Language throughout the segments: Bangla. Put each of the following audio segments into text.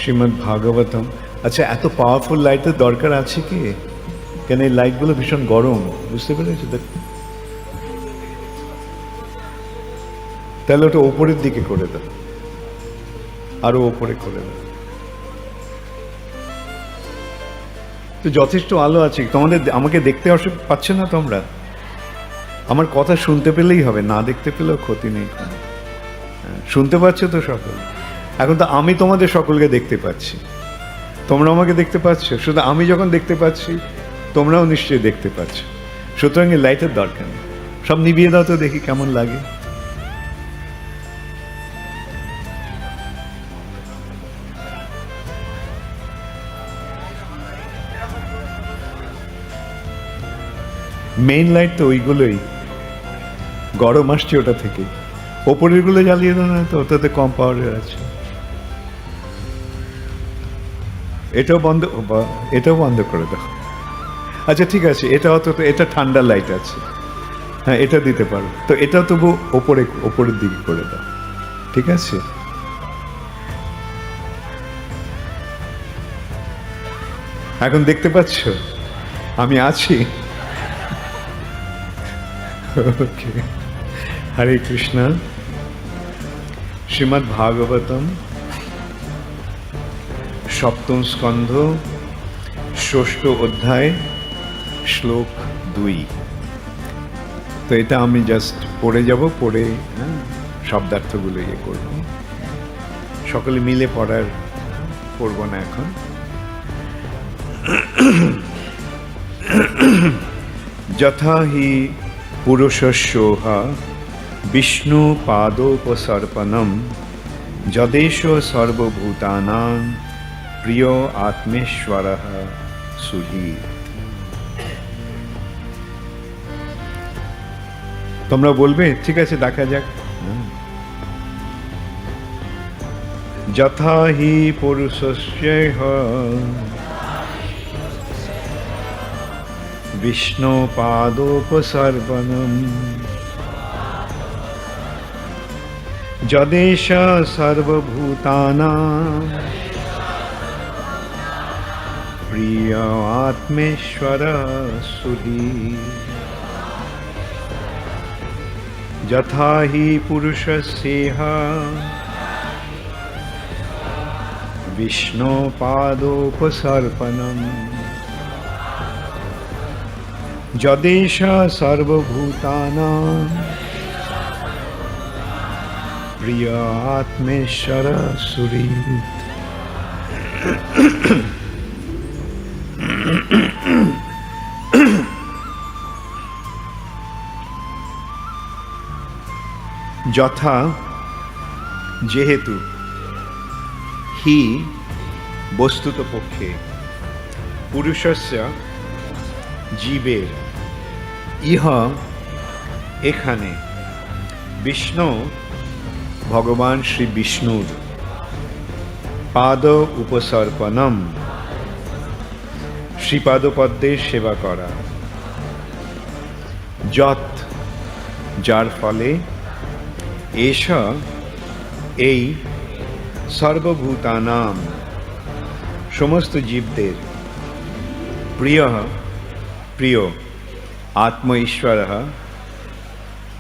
শ্রীমদ্ ভাগবতম। আচ্ছা, এত পাওয়ারফুল লাইটের দরকার আছে কি? কেন এই লাইটগুলো ভীষণ গরম, বুঝতে পেরেছো? তাহলে ওটা ওপরের দিকে করে দাও, আরো ওপরে করে দাও। তো যথেষ্ট আলো আছে তোমাদের, আমাকে দেখতে পাচ্ছ না তোমরা? আমার কথা শুনতে পেলেই হবে, না দেখতে পেলেও ক্ষতি নেই। শুনতে পাচ্ছ তো সকল? এখন তো আমি তোমাদের সকলকে দেখতে পাচ্ছি, তোমরা আমাকে দেখতে পাচ্ছ। শুধু আমি যখন দেখতে পাচ্ছি, তোমরাও নিশ্চয়ই দেখতে পাচ্ছ। সুতরাং এই লাইটের দরকার নেই, সব নিভিয়ে দাও তো দেখি কেমন লাগে। মেইন লাইট তো ওইগুলোই, গরম আসছে ওটা থেকে। ওপরের গুলো জ্বালিয়ে দাও না, তো ওটাতে কম পাওয়ারের আছে। এটাও বন্ধ করে দাও। আচ্ছা ঠিক আছে, এটা ঠান্ডা লাইট আছে, হ্যাঁ এটা দিতে পারো। তো এটা তবু ওপরের দিকে করে দাও, ঠিক আছে? এখন দেখতে পাচ্ছ আমি আছি? ওকে, হরে কৃষ্ণ। শ্রীমদ্ ভাগবতম, সপ্তম স্কন্ধ, ষষ্ঠ অধ্যায়, শ্লোক 2। তো এটা আমি জাস্ট পড়ে যাব, পড়ে শব্দার্থগুলো ইয়ে করব। সকলে মিলে পড়ব না এখন। যথা হি পুরুষস্যোহ বিষ্ণু পাদোপসর্পণম যদেশ সর্বভূতানাং প্রিয় আত্মেশ্বরঃ সুহৃৎ। তোমরা বলবে? ঠিক আছে, দেখা যাক। যথা হি পুরুষস্যৈহ বিষ্ণু পাদোপসর্পণম যদেশ সর্বভূতানাং প্রিয় আত্মেশ্বরঃ সুহৃৎ। যথা হি পুরুষস্যেহ বিষ্ণু পাদোপসর্পণম যদেশ সর্বভূতানাং প্রিয় আত্মেশ্বরঃ সুহৃৎ। যথা যেহেতু, হি বস্তুত পক্ষে, পুরুষস্য জীবের, ইহ এখানে, বিষ্ণু ভগবান শ্রী বিষ্ণুর, পাদ উপসর্পণম শ্রীপাদপদ্মের সেবা করা, যৎ যার ফলে, এষ এই, সর্বভূতানাম সমস্ত জীবদের, প্রিয় প্রিয়, আত্ম ঈশ্বর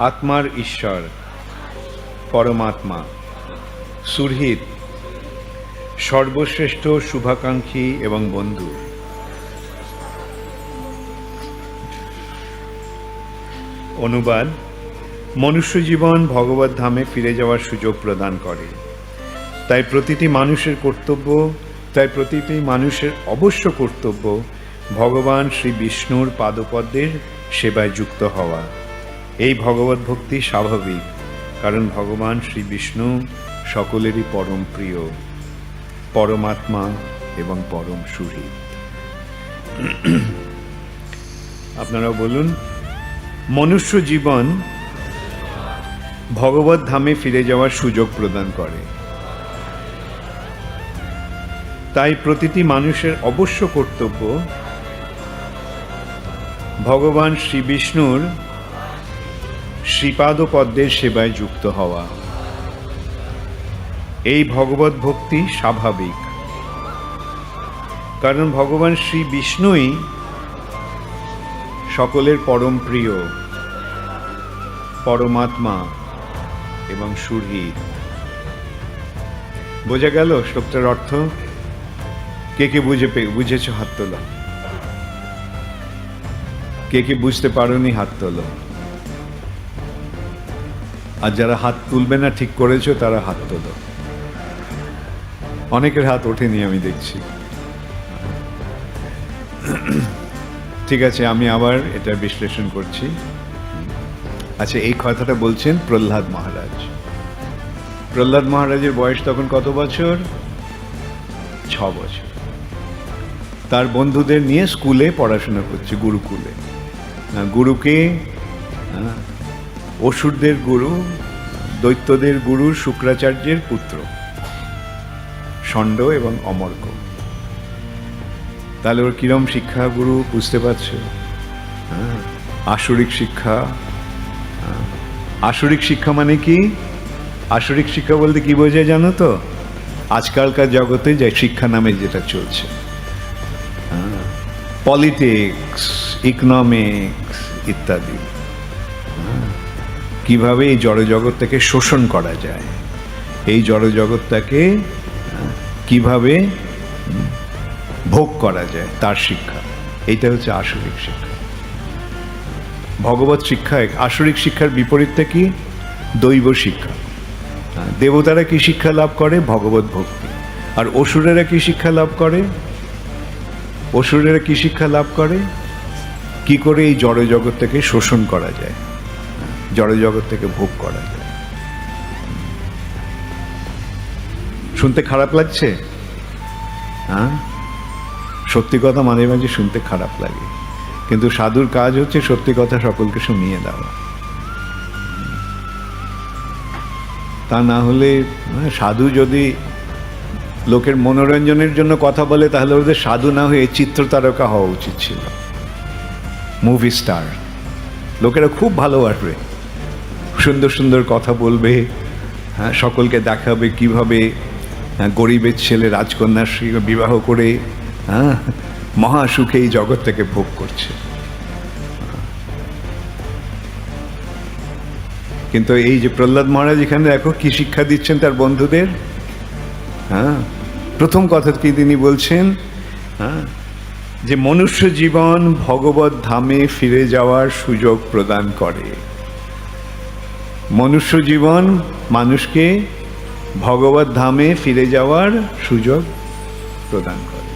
আত্মার ঈশ্বর পরমাত্মা, সুহৃৎ সর্বশ্রেষ্ঠ শুভাকাঙ্ক্ষী এবং বন্ধু। অনুবাদ: মনুষ্য জীবন ভগবত ধামে ফিরে যাওয়ার সুযোগ প্রদান করে। তাই প্রতিটি মানুষের অবশ্য কর্তব্য ভগবান শ্রী বিষ্ণুর পাদপদ্মের সেবায় যুক্ত হওয়া। এই ভগবত ভক্তি স্বাভাবিক, কারণ ভগবান শ্রী বিষ্ণু সকলেরই পরম প্রিয়, পরমাত্মা এবং পরম সুহৃৎ। আপনারাও বলুন। মনুষ্য জীবন ভগবত ধামে ফিরে যাওয়ার সুযোগ প্রদান করে। তাই প্রতিটি মানুষের অবশ্য কর্তব্য ভগবান শ্রী বিষ্ণুর শ্রীপাদপদ্মের সেবায় যুক্ত হওয়া। এই ভগবত ভক্তি স্বাভাবিক, কারণ ভগবান শ্রী বিষ্ণুই সকলের পরম প্রিয়, পরমাত্মা এবং সুরহিত। বোঝা গেল শ্লোকটার অর্থ? কে কে বুঝেছ হাত তোলো, কে কে বুঝতে পারোনি হাত তোলো, আর যারা হাত তুলবে না ঠিক করেছো তারা হাত তোলো। অনেকের হাত ওঠেনি আমি দেখছি। ঠিক আছে, আমি আবার এটা বিশ্লেষণ করছি। আচ্ছা, এই কথাটা বলছেন প্রহ্লাদ মহারাজ। প্রহ্লাদ মহারাজের বয়স তখন কত বছর? 6 বছর। তার বন্ধুদের নিয়ে স্কুলে পড়াশোনা করছে, গুরুকুলে। গুরুকে অসুরদের গুরু, দৈত্যদের গুরু শুক্রাচার্যের পুত্র ষণ্ড এবং অমর্ক। তাহলে ওর কিরম শিক্ষা গুরু বুঝতে পারছো? আসরিক শিক্ষা। আসরিক শিক্ষা মানে কি? আসরিক শিক্ষা বলতে কি বোঝায় জানো তো? আজকালকার জগতে যে শিক্ষা নামে যেটা চলছে, পলিটিক্স, ইকোনমিক্স ইত্যাদি, কিভাবে এই জড়জগৎটাকে শোষণ করা যায়, এই জড়জগৎটাকে কিভাবে ভোগ করা যায়, তার শিক্ষা। এইটা হচ্ছে আসরিক শিক্ষা। ভগবত শিক্ষা। আসরিক শিক্ষার বিপরীতটা কি? দৈব শিক্ষা। দেবতারা কি শিক্ষা লাভ করে? ভগবত ভক্তি। আর অসুরেরা কি শিক্ষা লাভ করে? অসুরেরা কি শিক্ষা লাভ করে? কি করে এই জড়জগৎটাকে শোষণ করা যায়, জড়জগৎটাকে ভোগ করা যায়। শুনতে খারাপ লাগছে? সত্যি কথা মাঝে মাঝে শুনতে খারাপ লাগে, কিন্তু সাধুর কাজ হচ্ছে সত্যি কথা সকলকে শুনিয়ে দেওয়া। তা না হলে সাধু যদি লোকের মনোরঞ্জনের জন্য কথা বলে, তাহলে ওদের সাধু না হয়ে চিত্রতারকা হওয়া উচিত ছিল, মুভি স্টার। লোকেরা খুব ভালোবাসবে, সুন্দর সুন্দর কথা বলবে, সকলকে দেখাবে কিভাবে গরিবের ছেলে রাজকন্যার বিবাহ করে মহাসুখে এই জগৎ থেকে ভোগ করছে। কিন্তু এই যে প্রহ্লাদ মহারাজ এখানে দেখো কি শিক্ষা দিচ্ছেন তার বন্ধুদের। প্রথম কথা কি তিনি বলছেন? যে মনুষ্য জীবন ভগবত ধামে ফিরে যাওয়ার সুযোগ প্রদান করে। মনুষ্য জীবন মানুষকে ভগবত ধামে ফিরে যাওয়ার সুযোগ প্রদান করে।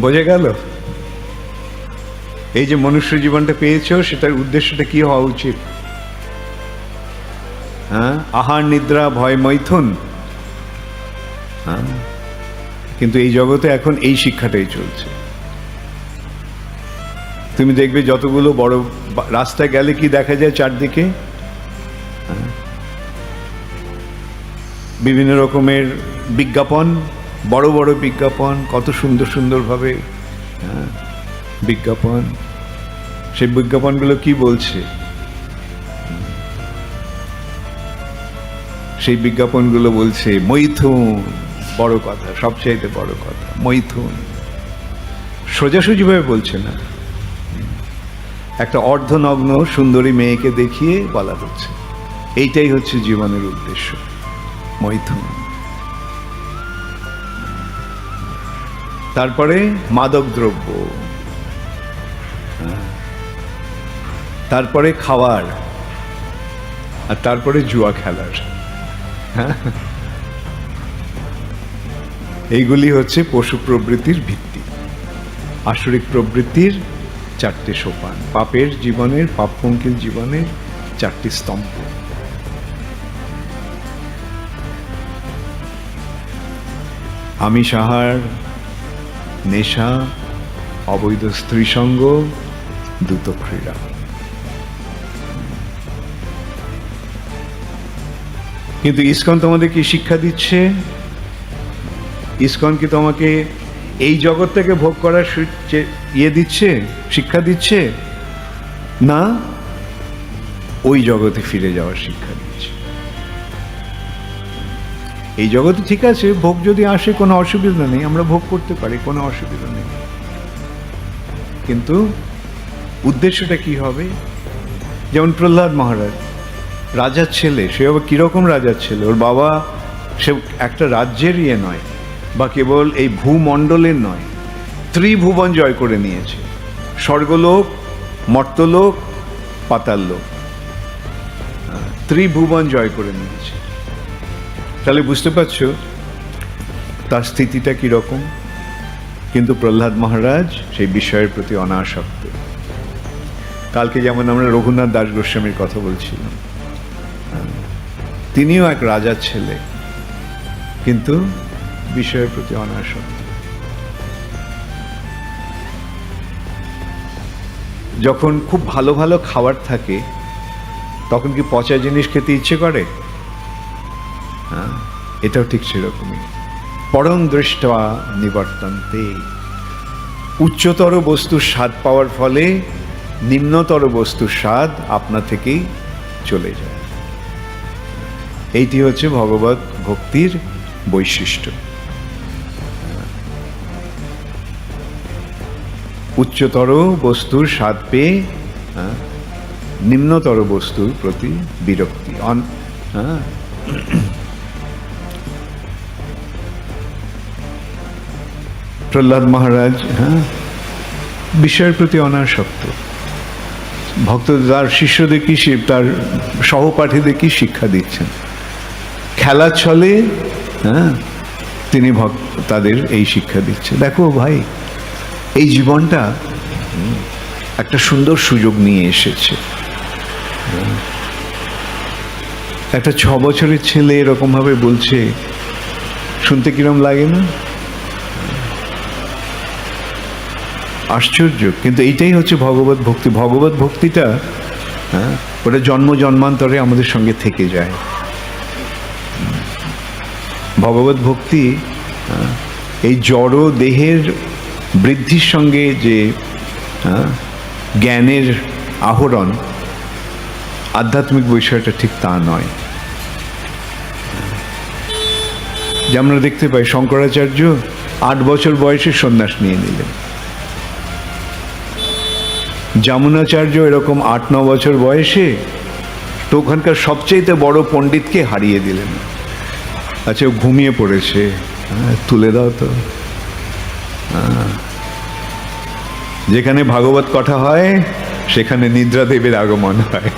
বোঝা গেল? এই যে মনুষ্য জীবনটা পেয়েছ, সেটার উদ্দেশ্যটা কি হওয়া উচিত? আহার নিদ্রা ভয় মৈথুন। কিন্তু এই জগতে এখন এই শিক্ষাটাই চলছে। তুমি দেখবে যতগুলো বড় রাস্তায় গেলে কি দেখা যায় চারদিকে? বিভিন্ন রকমের বিজ্ঞাপন, বড় বড় বিজ্ঞাপন, কত সুন্দর সুন্দরভাবে বিজ্ঞাপন। সেই বিজ্ঞাপনগুলো কি বলছে? সেই বিজ্ঞাপনগুলো বলছে মৈথুন। বড় কথা, সবচাইতে বড় কথা মৈথুন। সোজাসুজিভাবে বলছে না, একটা অর্ধনগ্ন সুন্দরী মেয়েকে দেখিয়ে বলা হচ্ছে এইটাই হচ্ছে জীবনের উদ্দেশ্য, মৈথুন। তারপরে মাদক দ্রব্য, তারপরে খাওয়ার, আর তারপরে জুয়া খেলার। এইগুলি হচ্ছে পশু প্রবৃত্তির ভিত্তি, আসরিক প্রবৃত্তির 4টে সোপান, পাপের জীবনের, পাপপঙ্কিল জীবনের 4টি স্তম্ভ। আমিষ আহার, নেশা, অবৈধ স্ত্রী সঙ্গ, দ্রুত ক্রীড়া। কিন্তু ইসকন তোমাদের কি শিক্ষা দিচ্ছে? ইসকন কি তোমাকে এই জগৎ থেকে ভোগ করার দিচ্ছে, শিক্ষা দিচ্ছে? না, ওই জগতে ফিরে যাওয়ার শিক্ষা দিচ্ছে। এই জগতে ঠিক আছে, ভোগ যদি আসে কোনো অসুবিধা নেই, আমরা ভোগ করতে পারি, কোনো অসুবিধা নেই, কিন্তু উদ্দেশ্যটা কি হবে? যেমন প্রহ্লাদ মহারাজ রাজার ছেলে, সে আবার কীরকম রাজার ছেলে? ওর বাবা সে একটা রাজ্যের ইয়ে নয়, বা কেবল এই ভূমণ্ডলের নয়, ত্রিভুবন জয় করে নিয়েছে, স্বর্গলোক, মর্তলোক, পাতাললোক, ত্রিভুবন জয় করে নিয়েছে। তাহলে বুঝতে পারছো তার স্থিতিটা কীরকম? কিন্তু প্রহ্লাদ মহারাজ সেই বিষয়ের প্রতি অনাসক্ত। কালকে যেমন আমরা রঘুনাথ দাস গোস্বামীর কথা বলছিলাম, তিনিও এক রাজার ছেলে, কিন্তু বিষয়ের প্রতি অনাসক্ত। যখন খুব ভালো ভালো খাবার থাকে তখন কি পচা জিনিস খেতে ইচ্ছে করে? হ্যাঁ, এটাও ঠিক সেরকমই। পরং দৃষ্টা নিবর্তন্তে, উচ্চতর বস্তুর স্বাদ পাওয়ার ফলে নিম্নতর বস্তুর স্বাদ আপনা থেকেই চলে যায়। এইটি হচ্ছে ভগবত ভক্তির বৈশিষ্ট্য। উচ্চতর বস্তুর স্বাদ পেয়ে নিম্নতর বস্তুর প্রতি বিরক্তি। প্রহ্লাদ মহারাজ বিষয়ের প্রতি অনাসক্ত। ভক্ত তার শিষ্যদের কি, তার সহপাঠীদের কি শিক্ষা দিচ্ছেন? খেলার ছলে তিনি তাদের এই শিক্ষা দিচ্ছেন, দেখো ভাই, এই জীবনটা একটা সুন্দর সুযোগ নিয়ে এসেছে। একটা 6 বছরের ছেলে এরকম ভাবে বলছে, শুনতে কিরম লাগে না? আশ্চর্য। কিন্তু এইটাই হচ্ছে ভগবত ভক্তি। ভগবত ভক্তিটা ওটা জন্ম জন্মান্তরে আমাদের সঙ্গে থেকে যায়। ভগবত ভক্তি এই জড় দেহের বৃদ্ধির সঙ্গে যে জ্ঞানের আহরণ, আধ্যাত্মিক বিষয়টা ঠিক তা নয়। যে আমরা দেখতে পাই শঙ্করাচার্য 8 বছর বয়সে সন্ন্যাস নিয়ে নিলেন, যমুনাচার্য এরকম 8-9 বছর বয়সে তো ওখানকার সবচেয়ে বড় পণ্ডিতকে হারিয়ে দিলেন। আচ্ছা, ঘুমিয়ে পড়েছে, তুলে দাও তো। যেখানে ভাগবত কথা হয় সেখানে নিদ্রাদেবের আগমন হয়।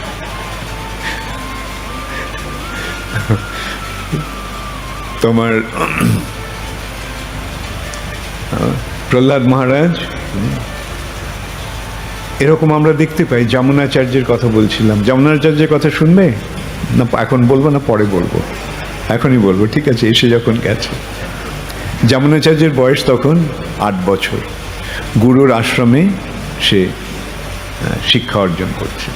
তোমার প্রহ্লাদ মহারাজ এরকম আমরা দেখতে পাই। যমুনাচার্যের কথা বলছিলাম, যমুনাচার্যের কথা শুনবে না? এখন বলবো না পরে বলবো? এখনই বলবো, ঠিক আছে? এসে যখন গেছে, যমুনাচার্যের বয়স তখন 8 বছর। গুরুর আশ্রমে সে শিক্ষা অর্জন করছে।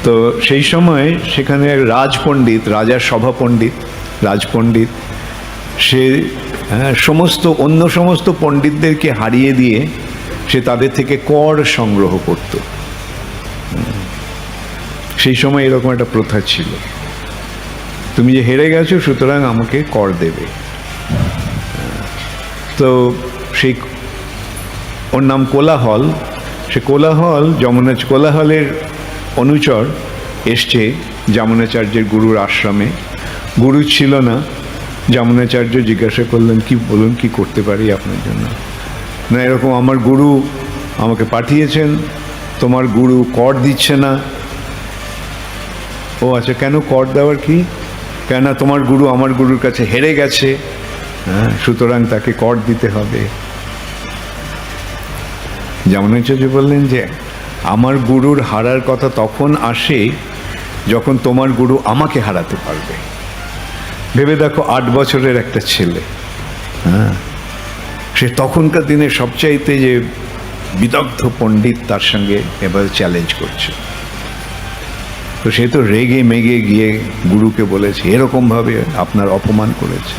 তো সেই সময় সেখানে রাজপণ্ডিত, রাজার সভা পণ্ডিত, রাজপণ্ডিত, সে অন্য সমস্ত পণ্ডিতদেরকে হারিয়ে দিয়ে সে তাদের থেকে কর সংগ্রহ করত। সেই সময় এরকম একটা প্রথা ছিল, তুমি যে হেরে গেছো সুতরাং আমাকে কর দেবে। তো সেই, ওর নাম কোলাহল। সে কোলাহল, কোলাহলের অনুচর এসছে যমুনাচার্যের গুরুর আশ্রমে। গুরু ছিল না। যমুনাচার্য জিজ্ঞাসা করলেন, কি বলুন, কি করতে পারি আপনার জন্য? না, এরকম আমার গুরু আমাকে পাঠিয়েছেন, তোমার গুরু কর দিচ্ছে না। ও আচ্ছা, কেন কর দেওয়ার কি? কেন? তোমার গুরু আমার গুরুর কাছে হেরে গেছে, সুতরাং তাকে কর দিতে হবে। যমুনাচার্য বললেন যে আমার গুরুর হারার কথা তখন আসে যখন তোমার গুরু আমাকে হারাতে পারবে। ভেবে দেখো, 8 বছরের একটা ছেলে, সে তখনকার দিনে সবচাইতে যে বিদগ্ধ পণ্ডিত, তার সঙ্গে এবার চ্যালেঞ্জ করছে। তো সে তো রেগে মেগে গিয়ে গুরুকে বলেছে, এরকমভাবে আপনার অপমান করেছে।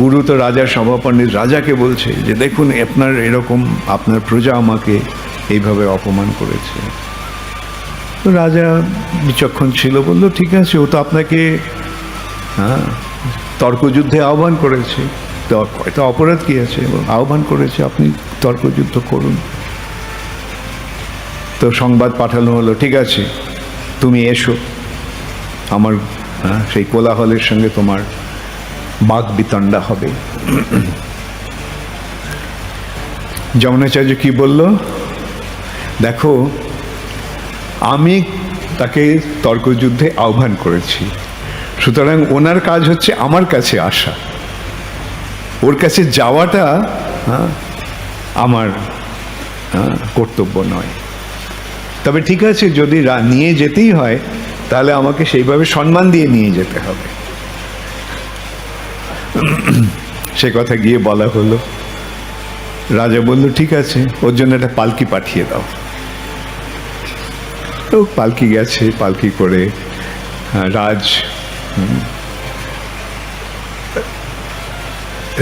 গুরু তো রাজার সভাপণ্ডিত, রাজাকে বলছে যে দেখুন, আপনার এরকম, আপনার প্রজা আমাকে এইভাবে অপমান করেছে। তো রাজা বিচক্ষণ ছিল, বলল ঠিক আছে, ও তো আপনাকে তর্কযুদ্ধে আহ্বান করেছে, তো এটা অপরাধ কি আছে, আহ্বান করেছে, আপনি তর্কযুদ্ধ করুন। তো সংবাদ পাঠানো হলো, ঠিক আছে তুমি এসো, আমার সেই কোলাহলের সঙ্গে তোমার বাক বিতণ্ডা হবে। যমুনাচার্য কি বলল, দেখো আমি তাকে তর্কযুদ্ধে আহ্বান করেছি, সুতরাং ওনার কাজ হচ্ছে আমার কাছে আসা, ওর কাছে যাওয়াটা আমার কর্তব্য নয়। তবে ঠিক আছে, যদি নিয়ে যেতেই হয় তাহলে আমাকে সেইভাবে সম্মান দিয়ে নিয়ে যেতে হবে। সে কথা গিয়ে বলা হলো। রাজা বলল ঠিক আছে, ওর জন্য একটা পালকি পাঠিয়ে দাও। তো পালকি গেছে, পালকি করে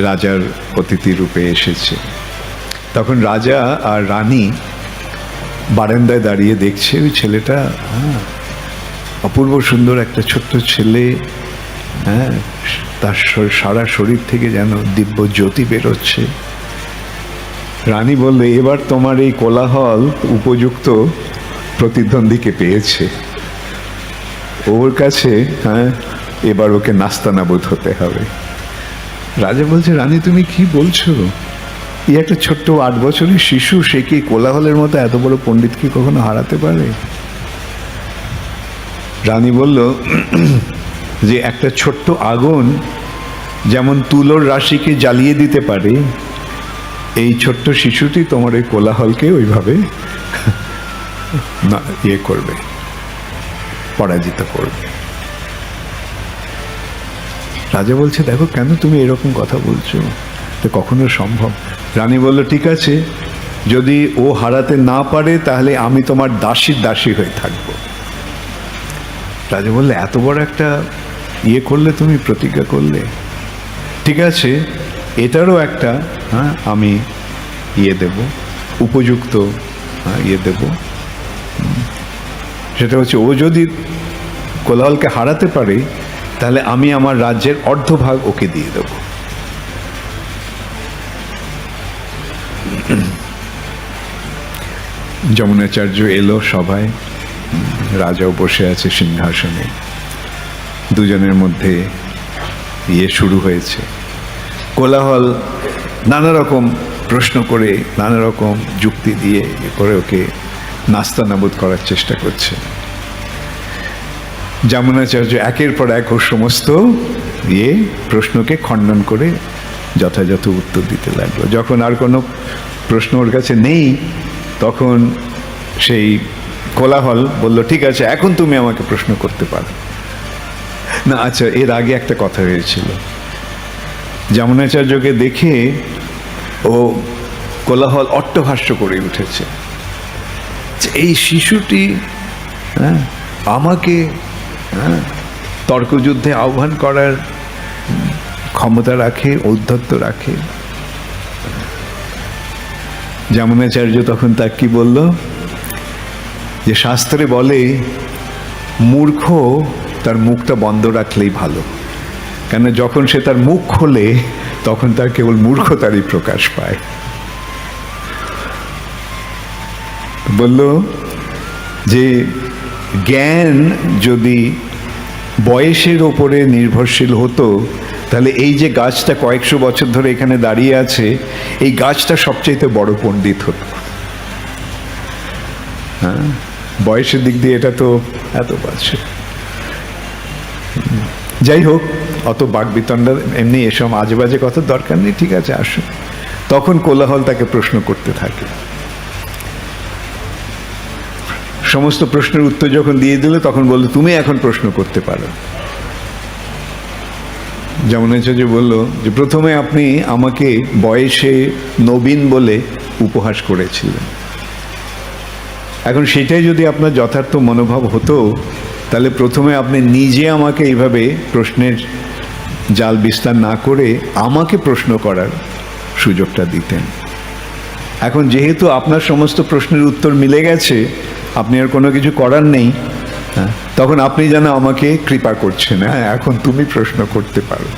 রাজার অতিথি রূপে এসেছে। তখন রাজা আর রানী বারান্দায় দাঁড়িয়ে দেখছে ওই ছেলেটা, অপূর্ব সুন্দর একটা ছোট্ট ছেলে, তার সারা শরীর থেকে যেন দিব্য জ্যোতি বেরোচ্ছে। রানী বললে, এবার তোমার এই কোলাহল উপযুক্ত প্রতিদ্বন্দ্বীকে পেয়েছে, ওর কাছে এবার ওকে নাস্তানাবুদ হতে হবে। রাজা বলছে, রানী তুমি কি বলছো, এই একটা ছোট্ট 8 বছরের শিশু, সে কি কোলাহলের মতো এত বড় পণ্ডিত কি কখনো হারাতে পারে? রানী বলল যে একটা ছোট্ট আগুন যেমন তুলোর রাশিকে জ্বালিয়ে দিতে পারে, এই ছোট্ট শিশুটি তোমার এই কোলাহলকে ওইভাবে করবে, পরাজিত করবে। রাজা বলছে, দেখো কেন তুমি এরকম কথা বলছো, তো কখনো সম্ভব? রানী বলল, ঠিক আছে, যদি ও হারাতে না পারে তাহলে আমি তোমার দাসীর দাসী হয়ে থাকব। রাজা বললে, এত বড় একটা করলে, তুমি প্রতিজ্ঞা করলে, ঠিক আছে, এটারও একটা আমি দেব, উপযুক্ত দেব। সেটা হচ্ছে, ও যদি কোলাহলকে হারাতে পারে তাহলে আমি আমার রাজ্যের অর্ধভাগ ওকে দিয়ে দেব। যমুনাচার্য এলো সভায়, রাজাও বসে আছে সিংহাসনে, দুজনের মধ্যে শুরু হয়েছে। কোলাহল নানা রকম প্রশ্ন করে, নানা রকম যুক্তি দিয়ে করে ওকে নাস্তানাবুদ করার চেষ্টা করছে। যমুনাচার্য একের পর এক ওর সমস্ত প্রশ্নকে খণ্ডন করে যথাযথ উত্তর দিতে লাগলো। যখন আর কোনো প্রশ্ন ওর কাছে নেই, তখন সেই কোলাহল বলল, ঠিক আছে, এখন তুমি আমাকে প্রশ্ন করতে পারো। না, আচ্ছা, এর আগে একটা কথা হয়েছিল। যমুনাচার্যকে দেখে ও কোলাহল অট্টহাস্য করে উঠেছে, এই শিশুটি আমাকে তর্কযুদ্ধে আহ্বান করার ক্ষমতা রাখে, ঔদ্ধত্য রাখে। যমুনাচার্য তখন তার কি বলল, যে শাস্ত্রে বলে মূর্খ তার মুখটা বন্ধ রাখলেই ভালো, কেন যখন সে তার মুখ খোলে তখন তার কেবল মূর্খতারই প্রকাশ পায়। বলল যে জ্ঞান যদি বয়সের ওপরে নির্ভরশীল হতো তাহলে এই যে গাছটা কয়েকশো বছর ধরে এখানে দাঁড়িয়ে আছে, এই গাছটা সবচেয়ে বড় পণ্ডিত হতো। বয়সের দিক দিয়ে এটা তো এত বাড়ছে। যাই হোক, অত বাকবিতণ্ডা, এমনি এসব আজে বাজে কথার দরকার নেই, ঠিক আছে, আসুন। তখন কোলাহল তাকে প্রশ্ন করতে থাকে। সমস্ত প্রশ্নের উত্তর যখন দিয়ে দিল, তখন বলল, তুমি এখন প্রশ্ন করতে পারো। যমুনাচার্য বলল যে প্রথমে আপনি আমাকে বয়সে নবীন বলে উপহাস করেছিলেন, এখন সেটাই যদি আপনার যথার্থ মনোভাব হতো তাহলে প্রথমে আপনি নিজে আমাকে এইভাবে প্রশ্নের জাল বিস্তার না করে আমাকে প্রশ্ন করার সুযোগটা দিতেন। এখন যেহেতু আপনার সমস্ত প্রশ্নের উত্তর মিলে গেছে, আপনি আর কোনো কিছু করার নেই, হ্যাঁ, তখন আপনি যেন আমাকে কৃপা করছেন, হ্যাঁ এখন তুমি প্রশ্ন করতে পারো,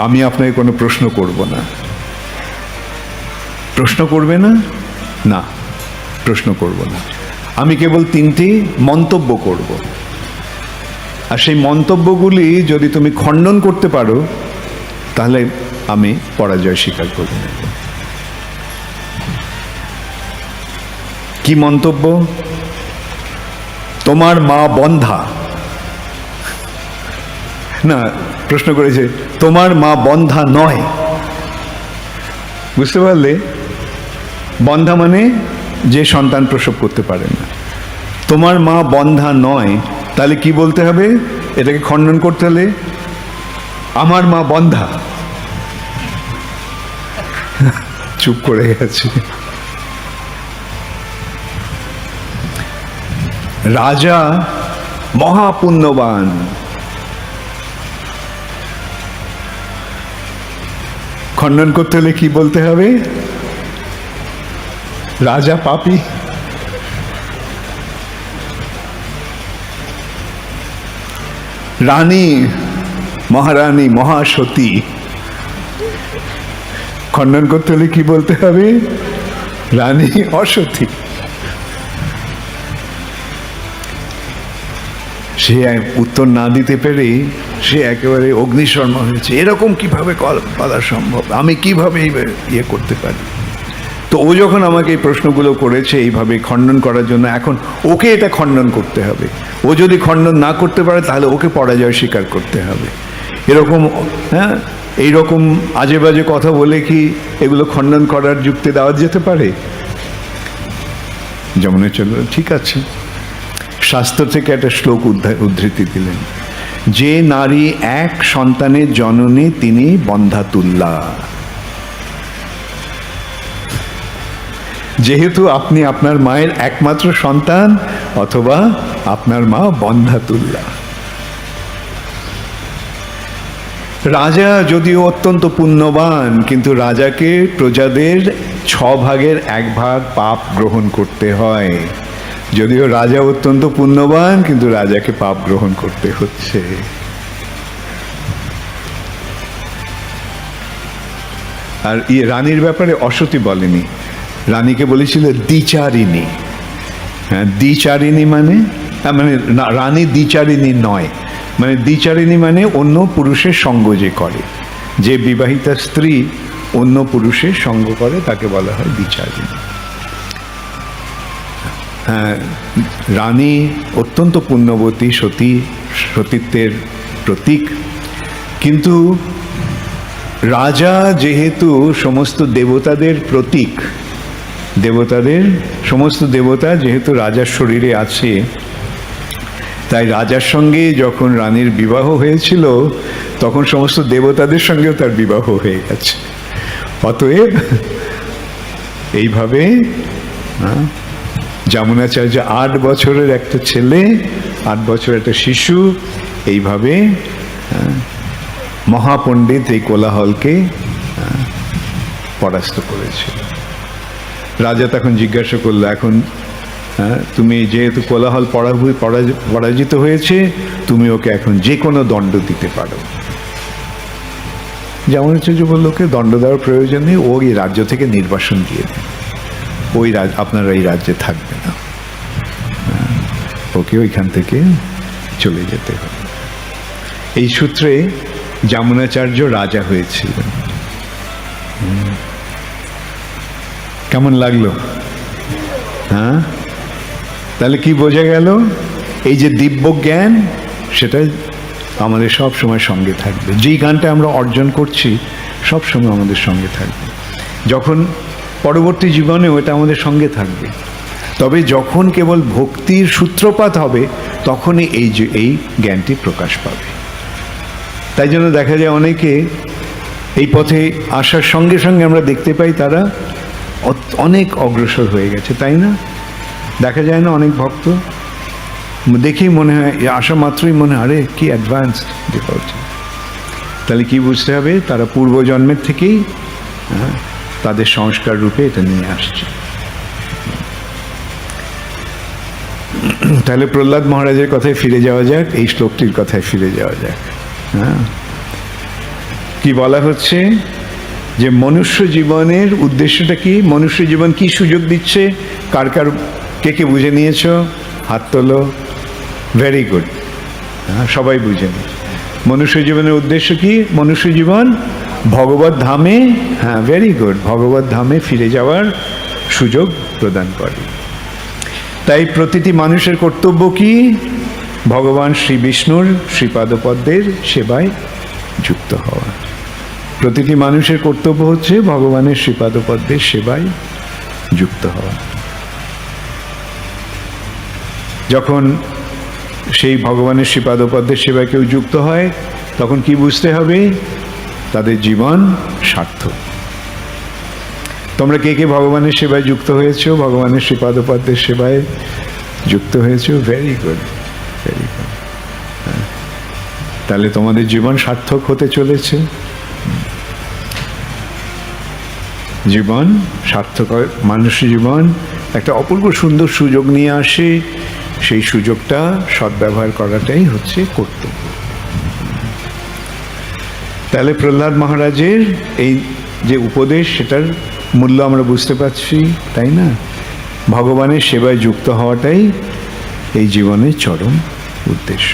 আমি আপনাকে কোনো প্রশ্ন করব না। প্রশ্ন করবে না? না, প্রশ্ন করব না। আমি কেবল 3টি মন্তব্য করব, আর সেই মন্তব্যগুলি যদি তুমি খণ্ডন করতে পারো তাহলে আমি পরাজয় স্বীকার করে নেব। কি মন্তব্য? তোমার মা বন্ধা। না, প্রশ্ন করেছে তোমার মা বন্ধা নয়। বুঝতে পারলে? বন্ধা মানে যে সন্তান প্রসব করতে পারে না। তোমার মা বন্ধা নয়, তাহলে কি বলতে হবে? এটাকে খণ্ডন করতে হলে আমার মা বন্ধা। চুপ করে গেছে। রাজা মহাপুণ্যবান, খণ্ডন করতে হলে কি বলতে হবে? রাজা পাপী। রানী মহারানী মহাসতী, খণ্ডন করতে হলে কি বলতে হবে? রানী অসতী। সে উত্তর না দিতে পেরে সে একেবারে অগ্নিশর্মা হয়েছে, এরকম কিভাবে বলা সম্ভব, আমি কিভাবে ইয়ে করতে পারি। তো ও যখন আমাকে এই প্রশ্নগুলো করেছে এইভাবে খণ্ডন করার জন্য, এখন ওকে এটা খণ্ডন করতে হবে। ও যদি খণ্ডন না করতে পারে তাহলে ওকে পরাজয় স্বীকার করতে হবে। এরকম, হ্যাঁ, এইরকম আজে বাজে কথা বলে কি এগুলো খণ্ডন করার যুক্তি দেওয়া যেতে পারে? যমুনাচার্য ঠিক আছে, শাস্ত্র থেকে একটা শ্লোক উদ্ধৃতি দিলেন, যে নারী এক সন্তানের জননী তিনি বন্ধাতুল্যা। যেহেতু আপনি আপনার মায়ের একমাত্র সন্তান, অথবা আপনার মা বন্ধাতুল্যা। রাজা যদিও অত্যন্ত পুণ্যবান, কিন্তু রাজাকে প্রজাদের 6 ভাগের 1 ভাগ পাপ গ্রহণ করতে হয়। যদিও রাজা অত্যন্ত পুণ্যবান, কিন্তু রাজাকে পাপ গ্রহণ করতে হচ্ছে। আর রানীর ব্যাপারে অসতী বলেনি, রানীকে বলেছিল দ্বিচারিণী। হ্যাঁ, দ্বিচারিণী মানে রানী দ্বিচারিণী নয়, মানে দ্বিচারিণী মানে অন্য পুরুষের সঙ্গ যে করে, যে বিবাহিতা স্ত্রী অন্য পুরুষের সঙ্গ করে তাকে বলা হয় দ্বিচারিণী। হ্যাঁ, রানী অত্যন্ত পুণ্যবতী, সতীত্বের প্রতীক। কিন্তু রাজা যেহেতু সমস্ত দেবতাদের প্রতীক, সমস্ত দেবতা যেহেতু রাজার শরীরে আছে, তাই রাজার সঙ্গে যখন রানীর বিবাহ হয়েছিল তখন সমস্ত দেবতাদের সঙ্গেও তার বিবাহ হয়ে গেছে। অতএব এইভাবে যমুনাচার্য 8 বছরের একটা ছেলে, 8 বছরের একটা শিশু, এইভাবে মহাপণ্ডিত এই কোলাহলকে পরাস্ত করেছিল। রাজা তখন জিজ্ঞাসা করলো, এখন তুমি যেহেতু কোলাহল পরাজিত হয়েছে, তুমি ওকে এখন যে কোনো দণ্ড দিতে পারো। যমুনাচার্য বলল, ওকে দণ্ড দেওয়ার প্রয়োজন নেই, ও এই রাজ্য থেকে নির্বাসন দিয়ে দেন, আপনারা এই রাজ্যে থাকবে না, ওকে ওইখান থেকে চলে যেতে হবে। এই সূত্রে যমুনাচার্য রাজা হয়েছিলেন। কেমন লাগলো? হ্যাঁ, তাহলে কি বোঝা গেল? এই যে দিব্য জ্ঞান, সেটা আমাদের সব সময় সঙ্গে থাকবে। যেই জ্ঞানটা আমরা অর্জন করছি সব সময় আমাদের সঙ্গে থাকবে। যখন পরবর্তী জীবনে ওটা আমাদের সঙ্গে থাকবে, তবে যখন কেবল ভক্তির সূত্রপাত হবে তখনই এই জ্ঞানটি প্রকাশ পাবে। তাই জন্য দেখা যায় অনেকে এই পথে আসার সঙ্গে সঙ্গে আমরা দেখতে পাই তারা অনেক অগ্রসর হয়ে গেছে, তাই না? দেখা যায় না অনেক ভক্ত দেখেই মনে হয়, আসা মাত্রই মনে হয় আরে কি অ্যাডভান্স ডিভোটি। তাহলে কি বুঝতে হবে? তারা পূর্বজন্মের থেকেই তাদের সংস্কার রূপে এটা নিয়ে আসছে। তাহলে প্রহ্লাদ মহারাজের কথায় ফিরে যাওয়া যাক, এই শ্লোকটির কথায় ফিরে যাওয়া যাক। হ্যাঁ, কি বলা হচ্ছে যে মনুষ্য জীবনের উদ্দেশ্যটা কি, মনুষ্য জীবন কি সুযোগ দিচ্ছে, কার কার কে কে বুঝে নিয়েছো, হাত তোলো। ভেরি গুড, হ্যাঁ সবাই বুঝে নি। মনুষ্য জীবনের উদ্দেশ্য কি, মনুষ্য জীবন ভগবত ধামে, হ্যাঁ ভেরি গুড, ভগবত ধামে ফিরে যাওয়ার সুযোগ প্রদান করে। তাই প্রতিটি মানুষের কর্তব্য কি, ভগবান শ্রী বিষ্ণুর শ্রীপাদপদ্মের সেবায় যুক্ত হওয়া। প্রতিটি মানুষের কর্তব্য হচ্ছে ভগবানের শ্রীপাদপদ্মের সেবায় যুক্ত হওয়া। যখন সেই ভগবানের শ্রীপাদপদ্মের সেবায় কেউ যুক্ত হয়, তখন কি বুঝতে হবে, তাদের জীবন সার্থক। তোমরা কে কে ভগবানের সেবায় যুক্ত হয়েছো, ভগবানের শ্রীপাদপদ্মের সেবায় যুক্ত হয়েছো? Very good, very good. তাহলে তোমাদের জীবন সার্থক হতে চলেছে। জীবন সার্থক, মানুষের জীবন একটা অপূর্ব সুন্দর সুযোগ নিয়ে আসে, সেই সুযোগটা সদ্ব্যবহার করাটাই হচ্ছে কর্তব্য। তাহলে প্রহ্লাদ মহারাজের এই যে উপদেশ, সেটার মূল্য আমরা বুঝতে পারছি, তাই না? ভগবানের সেবায় যুক্ত হওয়াটাই এই জীবনের চরম উদ্দেশ্য।